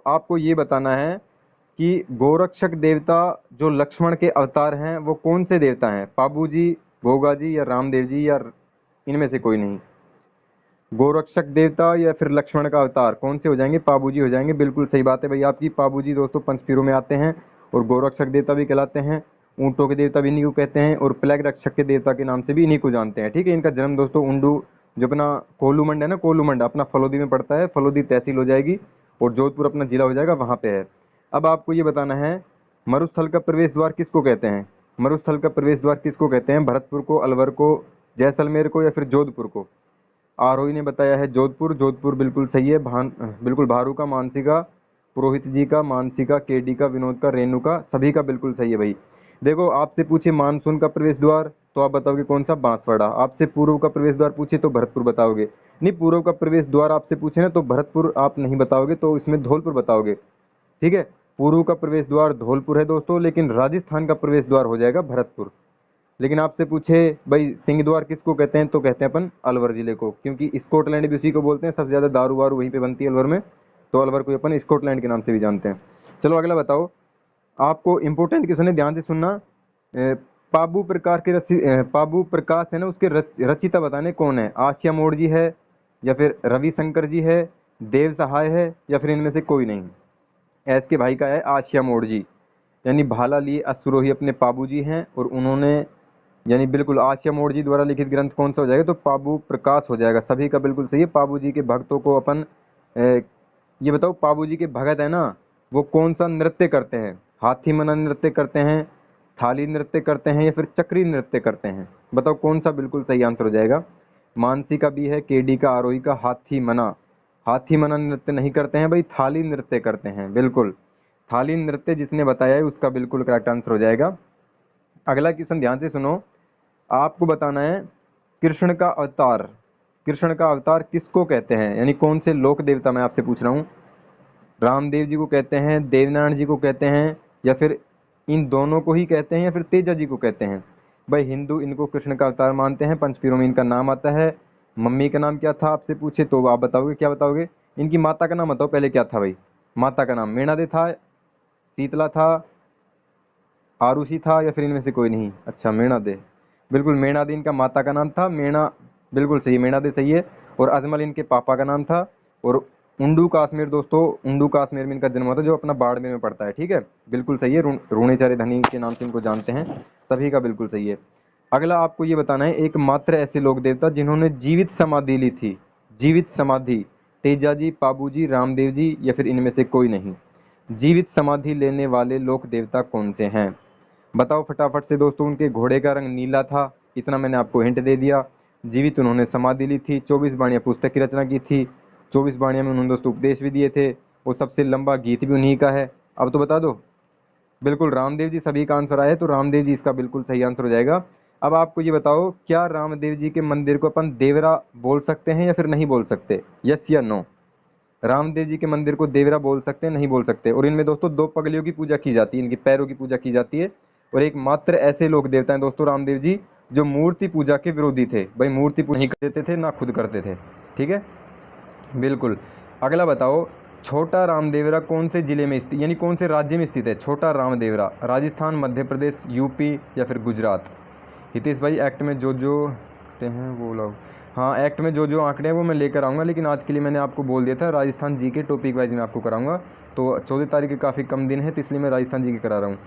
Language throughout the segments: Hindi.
आपको ये बताना है कि गोरक्षक देवता जो लक्ष्मण के अवतार हैं वो कौन से देवता हैं? पाबू जी, भोगा जी या रामदेव जी या इनमें से कोई नहीं? गोरक्षक देवता या फिर लक्ष्मण का अवतार कौन से हो जाएंगे? पाबू जी हो जाएंगे। बिल्कुल सही बात है भाई आपकी। पाबू जी दोस्तों पंचपीरों में आते हैं और गोरक्षक देवता भी कहलाते हैं। ऊँटों के देवता भी इन्हीं को कहते हैं और प्लेग रक्षक के देवता के नाम से भी इन्हीं को जानते हैं। ठीक है, इनका जन्म दोस्तों उंडू जो अपना कोलूमंड है ना, कोलूमंड अपना फलोदी में पड़ता है। फलोदी तहसील हो जाएगी और जोधपुर अपना जिला हो जाएगा, वहाँ पे है। अब आपको ये बताना है मरुस्थल का प्रवेश द्वार किसको कहते हैं? मरुस्थल का प्रवेश द्वार किसको कहते हैं? भरतपुर को, अलवर को, जैसलमेर को या फिर जोधपुर को? आरोही ने बताया है जोधपुर। जोधपुर बिल्कुल सही है। बिल्कुल भारू का, मानसी का, पुरोहित जी का, मानसी का, केडी का, विनोद का, रेणु का, सभी का बिल्कुल सही है भाई। देखो आपसे पूछे मानसून का प्रवेश द्वार तो आप बताओगे कौन सा? बांसवाड़ा। आपसे पूर्व का प्रवेश द्वार पूछे तो भरतपुर बताओगे। नहीं, पूर्व का प्रवेश द्वार आपसे पूछे ना तो भरतपुर आप नहीं बताओगे, तो इसमें धौलपुर बताओगे। ठीक है, पूर्व का प्रवेश द्वार धौलपुर है दोस्तों, लेकिन राजस्थान का प्रवेश द्वार हो जाएगा भरतपुर। लेकिन आपसे पूछे भाई सिंह द्वार किसको कहते हैं तो कहते हैं अपन अलवर जिले को, क्योंकि स्कॉटलैंड भी उसी को बोलते हैं। सबसे ज़्यादा दारू वारू वहीं पे बनती है अलवर में, तो अलवर को अपन स्कॉटलैंड के नाम से भी जानते हैं। चलो अगला बताओ, आपको इंपॉर्टेंट क्वेश्चन है, ध्यान से सुनना। पाबू पाबू प्रकाश है ना, उसके रचिता बताने कौन है? आसिया मोड़ जी है या फिर रविशंकर जी है, देव सहाय है या फिर इनमें से कोई नहीं? एस के भाई का है आसिया मोड़ जी, यानी भाला लिए अश्वरोही अपने पाबू जी हैं और उन्होंने, यानी बिल्कुल आसिया मोड़ जी द्वारा लिखित ग्रंथ कौन सा हो जाएगा? तो पाबू प्रकाश हो जाएगा। सभी का बिल्कुल सही है। पाबू जी के भक्तों को अपन ये बताओ, पाबू जी के भगत है ना, वो कौन सा नृत्य करते हैं? हाथी मना नृत्य करते हैं, थाली नृत्य करते हैं या फिर चक्री नृत्य करते हैं? बताओ कौन सा बिल्कुल सही आंसर हो जाएगा? मानसी का भी है, केडी का, आरोही का, हाथी मना। हाथी मना नृत्य नहीं करते हैं भाई, थाली नृत्य करते हैं। बिल्कुल थाली नृत्य जिसने बताया है उसका बिल्कुल करेक्ट आंसर हो जाएगा। अगला क्वेश्चन ध्यान से सुनो, आपको बताना है कृष्ण का अवतार, कृष्ण का अवतार किसको कहते हैं? यानी कौन से लोक देवता, मैं आपसे पूछ रहा हूँ। रामदेव जी को कहते हैं, देवनारायण जी को कहते हैं या फिर इन दोनों को ही कहते हैं या फिर तेजा जी को कहते हैं? भाई हिंदू इनको कृष्ण का अवतार मानते हैं, पंचपीरों में इनका नाम आता है। मम्मी का नाम क्या था आपसे पूछे तो आप बताओगे, क्या बताओगे? इनकी माता का नाम बताओ पहले, क्या था भाई? माता का नाम मेणा दे था, शीतला था, आरुषि था या फिर इनमें से कोई नहीं? अच्छा मेणा दे, बिल्कुल मेणा दे इनका माता का नाम था। मेणा बिल्कुल सही है, मेणा दे सही है। और अजमल इनके पापा का नाम था। और उंडू काश्मीर दोस्तों, उंडू काश्मीर में इनका जन्म हुआ था जो अपना बाड़मेर में पड़ता है। ठीक है, बिल्कुल सही है। रूणेचारे धनी के नाम से इनको जानते हैं, सभी का बिल्कुल सही है। अगला आपको ये बताना है एकमात्र ऐसे लोक देवता जिन्होंने जीवित समाधि ली थी, जीवित समाधि। तेजा जी, पाबू जी, रामदेव जी या फिर इनमें से कोई नहीं? जीवित समाधि लेने वाले लोक देवता कौन से हैं? बताओ फटाफट से दोस्तों। उनके घोड़े का रंग नीला था, इतना मैंने आपको हिंट दे दिया। जीवित उन्होंने समाधि ली थी, 24 बाणियाँ पुस्तक की रचना की थी, 24 बाणियाँ में उन्होंने दोस्तों उपदेश भी दिए थे, और सबसे लंबा गीत भी उन्हीं का है। अब तो बता दो। बिल्कुल रामदेव जी सभी का आंसर आया, तो रामदेव जी इसका बिल्कुल सही आंसर हो जाएगा। अब आपको ये बताओ, क्या रामदेव जी के मंदिर को अपन देवरा बोल सकते हैं या फिर नहीं बोल सकते? यस या नो? रामदेव जी के मंदिर को देवरा बोल सकते हैं, नहीं बोल सकते? और इनमें दोस्तों दो पगलियों की पूजा की जाती है, इनके पैरों की पूजा की जाती है। और एक मात्र ऐसे लोग देवता हैं दोस्तों रामदेव जी जो मूर्ति पूजा के विरोधी थे। भाई मूर्ति पूजा नहीं करते थे, ना खुद करते थे। ठीक है, बिल्कुल। अगला बताओ, छोटा रामदेवरा कौन से जिले में स्थित, यानी कौन से राज्य में स्थित है? छोटा रामदेवरा राजस्थान, मध्य प्रदेश, यूपी या फिर गुजरात? हितेश भाई एक्ट में जो जो हैं वो लोग, हाँ एक्ट में जो जो आंकड़े हैं वो मैं लेकर आऊँगा, लेकिन आज के लिए मैंने आपको बोल दिया था राजस्थान जी के टॉपिक वाइज मैं आपको कराऊंगा। तो 14 तारीख के काफ़ी कम दिन है, तो इसलिए मैं राजस्थान जी के करा रहा हूँ।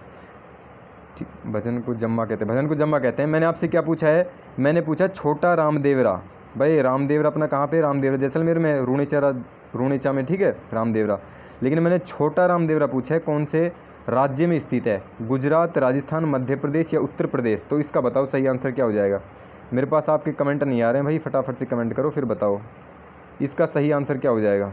ठीक, भजन को जम्मा कहते हैं, भजन को जम्मा कहते हैं। मैंने आपसे क्या पूछा है? मैंने पूछा छोटा रामदेवरा। भाई रामदेवरा अपना कहाँ पे? रामदेवरा जैसलमेर में, रूणेचा में। ठीक है, रामदेवरा। लेकिन मैंने छोटा रामदेवरा पूछा है कौन से राज्य में स्थित है? गुजरात, राजस्थान, मध्य प्रदेश या उत्तर प्रदेश? तो इसका बताओ सही आंसर क्या हो जाएगा? मेरे पास आपके कमेंट नहीं आ रहे हैं भाई, फटाफट से कमेंट करो फिर बताओ इसका सही आंसर क्या हो जाएगा।